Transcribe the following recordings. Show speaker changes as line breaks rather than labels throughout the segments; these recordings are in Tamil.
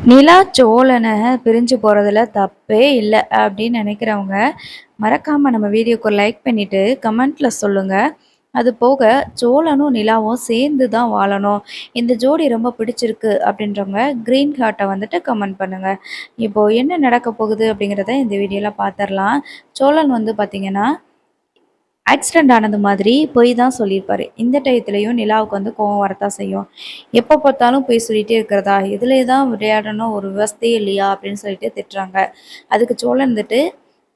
நிலா சோழன பிரிஞ்சு போறதுல தப்பே இல்ல அப்படின்னு நினைக்கிறவங்க, மறக்காம நம்ம வீடியோக்கு ஒரு லைக் பண்ணிட்டு கமெண்ட்ல சொல்லுங்க. அது போக சோழனும் நிலாவும் சேர்ந்து தான் வாழணும். இந்த ஜோடி ரொம்ப பிடிச்சிருக்கு அப்படின்றவங்க கிரீன் ஹார்ட்ட வந்துட்டு கமெண்ட் பண்ணுங்க. இப்போ என்ன நடக்க போகுது அப்படிங்கிறத இந்த வீடியோல பார்த்துரலாம். சோழன் வந்து பார்த்தீங்கன்னா ஆக்சிடென்ட் ஆனது மாதிரி பொய் தான் சொல்லியிருப்பாரு. இந்த டயத்துலயும் நிலாவுக்கு வந்து கோவம் வரத்தான் செய்யும். எப்ப பார்த்தாலும் பொய் சொல்லிட்டே இருக்கிறதா? இதிலே தான் விளையாடணும் ஒரு விவஸ்தையே இல்லையா? அப்படின்னு சொல்லிட்டு திட்டுறாங்க. அதுக்கு சோழன் இருந்துட்டு,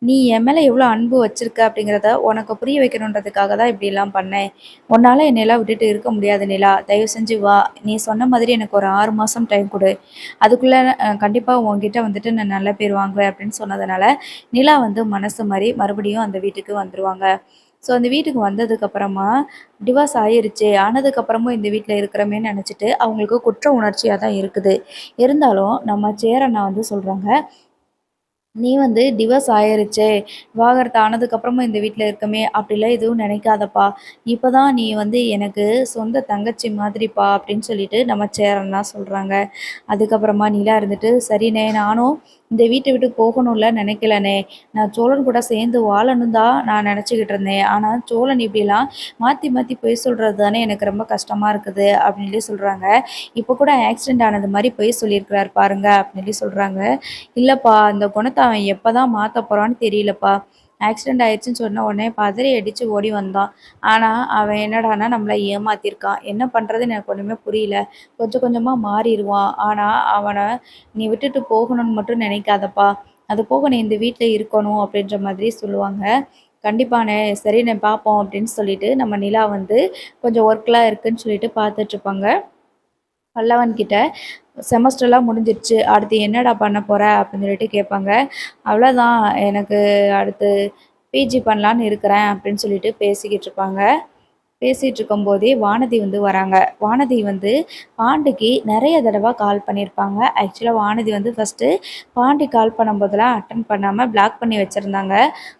"நீ என் மேல எவ்வளோ அன்பு வச்சிருக்க அப்படிங்கிறத உனக்கு புரிய வைக்கணுன்றதுக்காக தான் இப்படிலாம் பண்ணேன். உன்னால என்னையெல்லாம் விட்டுட்டு இருக்க முடியாது நிலா. தயவு செஞ்சு வா. நீ சொன்ன மாதிரி எனக்கு ஒரு 6 மாசம் டைம் குடு. அதுக்குள்ள கண்டிப்பா உன்கிட்ட வந்துட்டு நான் நல்ல பேர் வாங்குவேன்." அப்படின்னு சொன்னதுனால, நிலா வந்து மனசு மாறி மறுபடியும் அந்த வீட்டுக்கு வந்துருவாங்க. ஸோ அந்த வீட்டுக்கு வந்ததுக்கப்புறமா, டிவோர்ஸ் ஆயிருச்சே, ஆனதுக்கப்புறமும் இந்த வீட்ல இருக்கிறோமேன்னு நெனச்சுட்டு, அவங்களுக்கு குற்ற உணர்ச்சியா தான் இருக்குது. இருந்தாலும் நம்ம சேரன் அண்ணா வந்து சொல்றாங்க, "நீ வந்து டிவோர்ஸ் ஆயிருச்சே, விவாகரத்து ஆனதுக்கப்புறமும் இந்த வீட்ல இருக்கமே, அப்படிலாம் எதுவும் நினைக்காதப்பா. இப்ப தான் நீ வந்து எனக்கு சொந்த தங்கச்சி மாதிரிப்பா" அப்படின்னு சொல்லிட்டு நம்ம சேரன்லாம் சொல்றாங்க. அதுக்கப்புறமா நிலா இருந்துட்டு, "சரிண்ணே, நானும் இந்த வீட்ட விட்டு போகணும்ல நினைக்கலண்ணே. நான் சோழன் கூட சேர்ந்து வாழணும் தான் நான் நினச்சுக்கிட்டு இருந்தேன். ஆனா சோழன் இப்படிலாம் மாத்தி மாத்தி பொய் சொல்றது தானே எனக்கு ரொம்ப கஷ்டமா இருக்குது" அப்படின்னு சொல்லி சொல்றாங்க. "இப்போ கூட ஆக்சிடென்ட் ஆனது மாரி பொய் சொல்லியிருக்கிறாரு பாருங்க" அப்படின்னு சொல்லி சொல்றாங்க. "இல்லப்பா, இந்த குணத்த அவன் எப்பதான் மாத்த போறான்னு தெரியலப்பா. ஆக்சிடென்ட் ஆயிடுச்சுன்னு சொன்ன உடனே பதறி அடிச்சு ஓடி வந்தான். ஆனா, அவன் என்னடான்னா நம்மள ஏமாத்தியிருக்கான். என்ன பண்றதுன்னு எனக்கு ஒண்ணுமே புரியல. கொஞ்சம் கொஞ்சமா மாறிருவான். ஆனா, அவன நீ விட்டுட்டு போகணும்னு மட்டும் நினைக்காதப்பா. அது போக நீ இந்த வீட்ல இருக்கணும்." அப்படின்ற மாதிரி சொல்லுவாங்க. "கண்டிப்பாண்ணே, சரிண்ணே பார்ப்போம்." அப்படின்னு சொல்லிட்டு நம்ம நிலா வந்து கொஞ்சம் ஒர்க்லாம் இருக்குன்னு சொல்லிட்டு பார்த்துட்ருப்பாங்க. பல்லவன் கிட்ட செமஸ்டர்லாம் முடிஞ்சிருச்சு. அடுத்து என்னடா பண்ண போற? அப்படின்னு சொல்லிட்டு கேட்பாங்க. அவ்வளோதான், எனக்கு அடுத்து பிஜி பண்ணலான்னு இருக்கிறேன் அப்படின்னு சொல்லிட்டு பேசிக்கிட்டு இருப்பாங்க. பேசிட்டு இருக்கும்போதே வானதி வந்து வராங்க. வானதி வந்து பாண்டிக்கு நெறைய தடவ கால் பண்ணியிருப்பாங்க. ஆக்சுவலா வானதி வந்து ஃபர்ஸ்ட்டு பாண்டி கால் பண்ணும்போதெல்லாம் அட்டெண்ட் பண்ணாம பிளாக் பண்ணி வச்சிருந்தாங்க.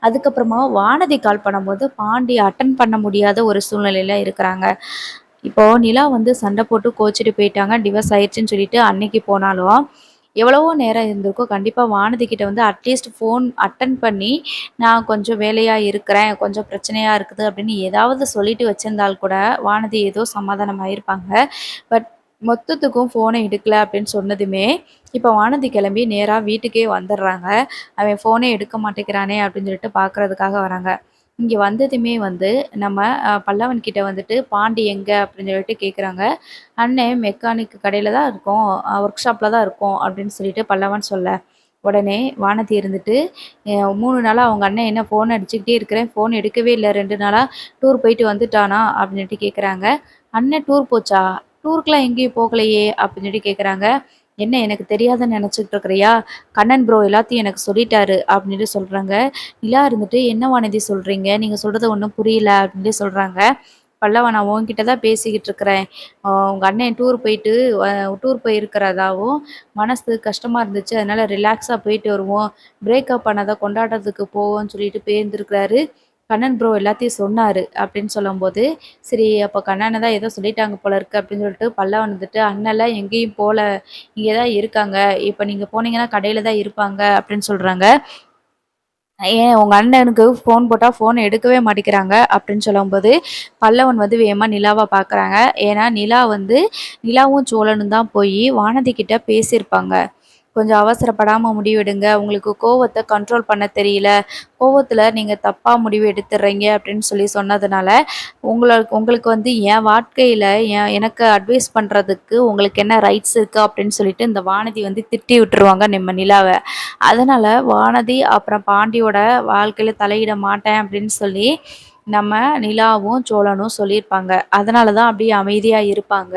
அதுக்கப்புறமா வானதி கால் பண்ணும்போது பாண்டி அட்டெண்ட் பண்ண முடியாத ஒரு சூழ்நிலையில இருக்கிறாங்க. இப்போ நிலா வந்து சண்டை போட்டு கோச்சிட்டு போயிட்டாங்க. டிவோர்ஸ் ஆயிடுச்சுன்னு சொல்லிட்டு அன்னைக்கு போனாலும், எவ்வளவோ நேரம் இருந்திருக்கும். கண்டிப்பா வானதி கிட்ட வந்து அட்லீஸ்ட் ஃபோன் அட்டெண்ட் பண்ணி, "நான் கொஞ்சம் வேலையா இருக்கிறேன். கொஞ்சம் பிரச்சனையா இருக்குது." அப்படின்னு ஏதாவது சொல்லிட்டு வச்சிருந்தால் கூட, வானதி ஏதோ சமாதானம் ஆயிருப்பாங்க. பட் மொத்தத்துக்கும் ஃபோன எடுக்கல அப்படின்னு சொன்னதுமே, இப்ப வானதி கிளம்பி நேரா வீட்டுக்கே வந்துடுறாங்க. அவன் ஃபோனே எடுக்க மாட்டேங்கிறானே அப்படின்னு சொல்லிட்டு பார்க்கறதுக்காக வராங்க. இங்க வந்ததுமே வந்து நம்ம பல்லவன் கிட்ட வந்துட்டு, "பாண்டி எங்க?" அப்படின்னு சொல்லிட்டு கேட்குறாங்க. "அண்ணன் மெக்கானிக் கடையில தான் இருக்கோம். ஒர்க் ஷாப்ல தான் இருக்கோம்." அப்படின்னு சொல்லிட்டு பல்லவன் சொல்ல, உடனே வானதி இருந்துட்டு, 3 நாளா அவங்க அண்ணன் என்ன ஃபோன் அடிச்சுக்கிட்டே இருக்கிறேன், ஃபோன் எடுக்கவே இல்ல. 2 நாளா டூர் போயிட்டு வந்துட்டானா?" அப்படின்ட்டு கேட்குறாங்க. "அண்ணன் டூர் போச்சா? டூருக்குலாம் எங்கேயும் போகலையே!" அப்படின்னு சொல்லி கேட்குறாங்க. "என்ன எனக்கு தெரியாதுன்னு நெனச்சுக்கிட்டு இருக்கிறியா? கண்ணன் ப்ரோ எல்லாத்தையும் எனக்கு சொல்லிட்டாரு." அப்படின்ட்டு சொல்றாங்க. நிலா இருந்துட்டு, "என்ன வானதி சொல்றீங்க? நீங்க சொல்றது ஒண்ணும் புரியல." அப்படின்னு சொல்றாங்க. "பல்லவா, நான் உன்கிட்ட தான் பேசிக்கிட்டு இருக்கிறேன். உங்க அண்ணன் அ டூர் போயிருக்கிறதாவும், மனசு கஷ்டமா இருந்துச்சு. அதனால ரிலாக்ஸா போயிட்டு வருவோம். பிரேக்கப் ஆனத கொண்டாடுறதுக்கு போவோம்ன்னு சொல்லிட்டு போயிருந்திருக்கிறாரு. கண்ணன் ப்ரோ எல்லாத்தையும் சொன்னாரு." அப்படின்னு சொல்லும்போது, "சரி, அப்போ கண்ணன தான் ஏதோ சொல்லிட்டாங்க போல இருக்கு." அப்படின்னு சொல்லிட்டு பல்லவன் வந்துட்டு, "அண்ணன்லாம் எங்கேயும் போல. இங்கே தான் இருக்காங்க. இப்ப நீங்க போனீங்கன்னா கடையில தான் இருப்பாங்க." அப்படின்னு சொல்றாங்க. "ஏன் உங்க அண்ணனுக்கு ஃபோன் போட்டா ஃபோன் எடுக்கவே மாட்டேங்கிறாங்க." அப்படின்னு சொல்லும்போது, பல்லவன் வந்து வேகமா நிலாவ பார்க்குறாங்க. ஏன்னா, நிலாவும் சோழனும் தான் போயி வானதி கிட்ட பேசியிருப்பாங்க. "கொஞ்சம் அவசரப்படாம முடிவெடுங்க. உங்களுக்கு கோவத்த கண்ட்ரோல் பண்ண தெரியல. கோவத்துல நீங்க தப்பா முடிவு எடுத்துடுறீங்க." அப்படின்னு சொல்லி சொன்னதுனால, உங்களுக்கு வந்து என் வாழ்க்கையில எனக்கு அட்வைஸ் பண்றதுக்கு உங்களுக்கு என்ன ரைட்ஸ் இருக்கு?" அப்படின்னு சொல்லிட்டு இந்த வானதி வந்து திட்டி விட்டுருவாங்க நம்ம நிலாவ. அதனால வானதி அப்புறம் பாண்டியோட வாழ்க்கையில தலையிட மாட்டேன் அப்படின்னு சொல்லி நம்ம நிலாவும் சோழனும் சொல்லியிருப்பாங்க. அதனால தான் அப்படியே அமைதியா இருப்பாங்க.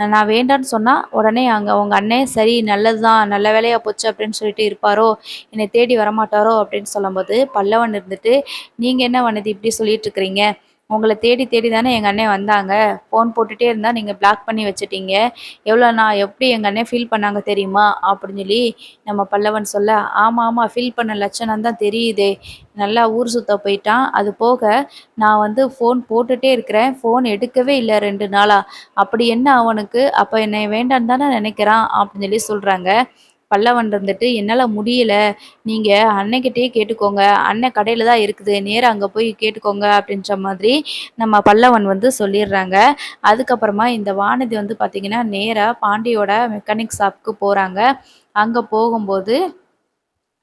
நான் வேண்டான்னு சொன்னா உடனே அங்க உங்க அண்ணன் சரி நல்லது தான், நல்ல வேலையா போச்சு அப்படின்னு சொல்லிட்டு இருப்பாரோ, என்னை தேடி வரமாட்டாரோ அப்படின்னு சொல்லும்போது, பல்லவன் இருந்துட்டு, "நீங்க என்ன வானதி இப்படி சொல்லிட்டு இருக்கிறீங்க? உங்கள தேடி தேடி தானே எங்க அண்ணன் வந்தாங்க. ஃபோன் போட்டுட்டே இருந்தா நீங்க பிளாக் பண்ணி வச்சுட்டீங்க. நான் எப்படி எங்க அண்ணன் ஃபீல் பண்ணாங்க தெரியுமா? அப்படின்னு சொல்லி நம்ம பல்லவன் சொல்ல, ஆமா, ஆமா ஃபீல் பண்ண லட்சணம் தான் தெரியுதே. நல்லா ஊர் சுத்த போயிட்டான். அது போக நான் வந்து ஃபோன் போட்டுட்டே இருக்கிறேன். ஃபோன் எடுக்கவே இல்ல 2 நாளா. அப்படி என்ன அவனுக்கு? அப்ப என்னைய வேண்டான்னு தானே நெனைக்கிறான் அப்படின்னு சொல்லி சொல்றாங்க. பல்லவன் இருந்துட்டு, "என்னால முடியல. நீங்க அண்ணன்கிட்டயே கேட்டுக்கோங்க. அண்ணன் கடையில தான் இருக்குது. நேரா அங்க போய் கேட்டுக்கோங்க." அப்படின்ற மாதிரி நம்ம பல்லவன் வந்து சொல்லிர்றாங்க. அதுக்கப்புறமா இந்த வானதி வந்து பார்த்தீங்கன்னா, நேரா பாண்டியோட மெக்கானிக் ஷாப்க்கு போறாங்க. அங்க போகும்போது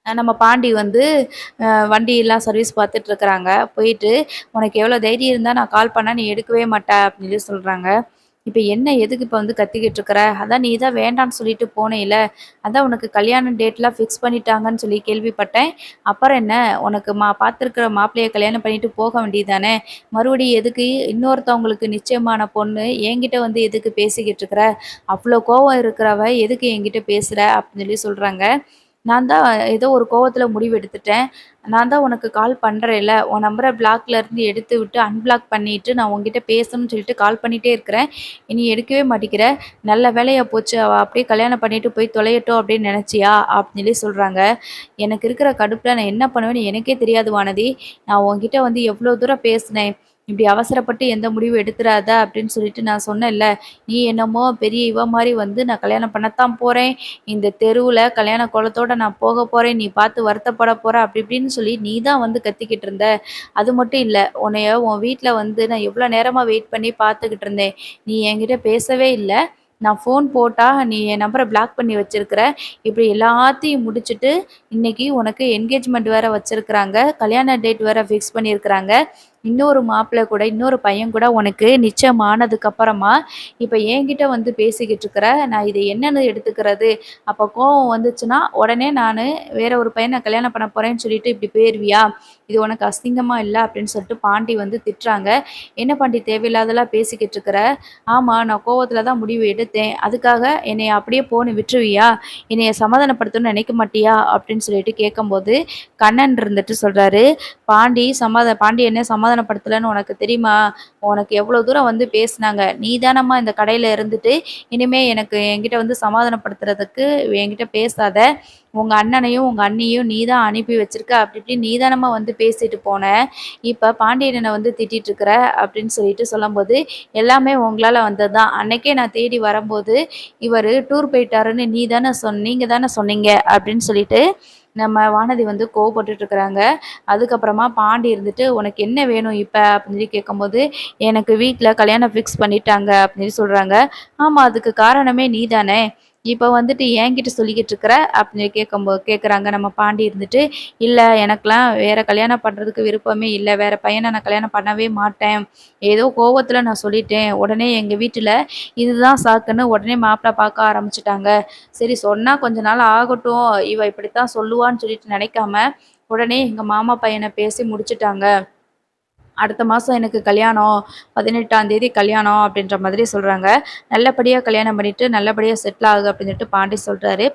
நம்ம பாண்டி வந்து வண்டியெல்லாம் சர்வீஸ் பார்த்துட்டு இருக்கிறாங்க. போயிட்டு, "உனக்கு எவ்வளோ தைரியம் இருந்தா நான் கால் பண்ணா நீ எடுக்கவே மாட்ட" அப்படின்னு சொல்லி சொல்றாங்க. "இப்ப என்ன எதுக்கு இப்ப வந்து கத்திக்கிட்டு இருக்கிற? அதான் நீ தான் வேண்டான்னு சொல்லிட்டு போனேல்ல. அதான் உனக்கு கல்யாண டேட்லாம் ஃபிக்ஸ் பண்ணிட்டாங்கன்னு சொல்லி கேள்விப்பட்டேன். அப்புறம் என்ன உனக்கு பார்த்துருக்கிற மாப்பிள்ளைய கல்யாணம் பண்ணிட்டு போக வேண்டியது தானே? மறுபடியும் எதுக்கு இன்னொருத்தவங்களுக்கு நிச்சயமான பொண்ணு என்கிட்ட வந்து எதுக்கு பேசிக்கிட்டு இருக்கிற? அவ்ளோ கோவம் இருக்கிறவ எதுக்கு என்கிட்ட பேசுற?" அப்படின்னு சொல்லி சொல்றாங்க. நான் தான் ஏதோ ஒரு கோவத்துல முடிவு எடுத்துட்டேன். நான் தான் உனக்கு கால் பண்றேன்ல, உன் நம்பர பிளாக்ல இருந்து எடுத்து விட்டு அன்பிளாக் பண்ணிட்டு, நான் உன்கிட்ட பேசணும்னு சொல்லிட்டு கால் பண்ணிட்டே இருக்கிறேன். நீ எடுக்கவே மாட்டேங்கிற. நல்ல வேலையா போச்சு. அவ அப்படியே கல்யாணம் பண்ணிட்டு போய் தொலையட்டும் அப்படின்னு நினைச்சியா? அப்படின்னு சொல்லி சொல்றாங்க. எனக்கு இருக்கிற கடுப்புல நான் என்ன பண்ணுவேன்னு எனக்கே தெரியாது வானதி. நான் உன்கிட்ட வந்து எவ்வளோ தூரம் பேசினேன். இப்படி அவசரப்பட்டு எந்த முடிவும் எடுத்துறாத அப்படின்னு சொல்லிட்டு நான் சொன்னேன்ல. நீ என்னமோ பெரிய இவ மாரி வந்து நான் கல்யாணம் பண்ணத்தான் போறேன். இந்த தெருவுல கல்யாண கோலத்தோட நான் போக போறேன். நீ பார்த்து வருத்தப்பட போற அப்படி இப்படின்னு சொல்லி நீ தான் வந்து கத்திக்கிட்டு இருந்த. அது மட்டும் இல்ல. உன் வீட்ல வந்து நான் எவ்வளோ நேரமா வெயிட் பண்ணி பார்த்துக்கிட்டு இருந்தேன். நீ என்கிட்ட பேசவே இல்ல. நான் ஃபோன் போட்டா நீ என் நம்பர பிளாக் பண்ணி வச்சிருக்கிற. இப்படி எல்லாத்தையும் முடிச்சுட்டு, இன்னைக்கு உனக்கு என்கேஜ்மெண்ட் வேற வச்சிருக்கிறாங்க. கல்யாண டேட் வேற ஃபிக்ஸ் பண்ணியிருக்கிறாங்க. இன்னொரு மாப்பிள்ளை கூட, இன்னொரு பையன் கூட உனக்கு நிச்சயம் ஆனதுக்கு அப்புறமா, இப்ப என்கிட்ட வந்து பேசிக்கிட்டு இருக்கிற. நான் இத என்னன்னு எடுத்துக்கிறது? அப்ப கோவம் வந்துச்சுன்னா, உடனே நானு வேற ஒரு பையன கல்யாணம் பண்ண போறேன்னு சொல்லிட்டு இப்படி போயிருவியா? இது உனக்கு அசிங்கமா இல்ல? அப்படின்னு சொல்லிட்டு பாண்டி வந்து திட்டுறாங்க. என்ன பாண்டி தேவையில்லாதெல்லாம் பேசிக்கிட்டு இருக்கிற? ஆமா, நான் கோவத்துல தான் முடிவு எடுத்தேன். அதுக்காக என்னைய அப்படியே போன்னு விட்டுருவியா? என்னைய சமாதானப்படுத்தணும்னு நினைக்க மாட்டியா? அப்படின்னு சொல்லிட்டு கேட்கும்போது, கண்ணன் இருந்துட்டு சொல்றாரு, பாண்டி என்ன சமாதானப்படுத்தலன்னு உனக்கு தெரியுமா? உனக்கு எவ்வளோ தூரம் வந்து பேசுனாங்க. நீ தானம்மா இந்த கடையில இருந்துட்டு, இனிமே என்கிட்ட வந்து சமாதானப்படுத்துறதுக்கு என்கிட்ட பேசாத. உங்க அண்ணனையும், உங்க அண்ணியும் நீ தான் அனுப்பி வச்சிருக்க. அப்படி இப்படின்னு நீ தானம்மா வந்து பேசிட்டு போன. இப்ப பாண்டியன வந்து திட்டிட்டு இருக்கிற அப்படின்னு சொல்லிட்டு சொல்லும்போது, எல்லாமே உங்களால வந்தது தான். அன்னைக்கே நான் தேடி வரும்போது, இவரு டூர் போயிட்டாருன்னு நீங்க தானே சொன்னீங்க அப்படின்னு சொல்லிட்டு, நம்ம வானதி வந்து கோவப்பட்டுட்டு இருக்கிறாங்க. அதுக்கப்புறமா பாண்டி இருந்துட்டு, "உனக்கு என்ன வேணும் இப்ப?" அப்படின்னு சொல்லி கேட்கும்போது, "எனக்கு வீட்ல கல்யாணம் ஃபிக்ஸ் பண்ணிட்டாங்க" அப்படின்னு சொல்லி சொல்றாங்க. "ஆமா, அதுக்கு காரணமே நீ தானே! இப்ப வந்துட்டு என்கிட்ட சொல்லிக்கிட்டு இருக்கிற?" அப்படின்னு கேட்குறாங்க. நம்ம பாண்டி இருந்துட்டு, "இல்ல எனக்கெல்லாம் வேற கல்யாணம் பண்றதுக்கு விருப்பமே இல்ல. வேற பையன நான் கல்யாணம் பண்ணவே மாட்டேன். ஏதோ கோவத்துல நான் சொல்லிட்டேன். உடனே எங்க வீட்டுல இதுதான் சாக்குன்னு உடனே மாப்பிள பார்க்க ஆரம்பிச்சுட்டாங்க. சரி சொன்னா கொஞ்ச நாள் ஆகட்டும். இவ இப்படித்தான் சொல்லுவான்னு சொல்லிட்டு நினைக்காம, உடனே எங்க மாமா பையன பேசி முடிச்சுட்டாங்க. அடுத்த மாசம் எனக்கு கல்யாணம். 18ஆம் தேதி கல்யாணம் அப்படின்ற மாதிரி சொல்றாங்க. நல்லபடியா கல்யாணம் பண்ணிட்டு, நல்லபடியா செட்டில் ஆகு அப்படின்னு சொல்லிட்டு பாண்டி சொல்றாரு.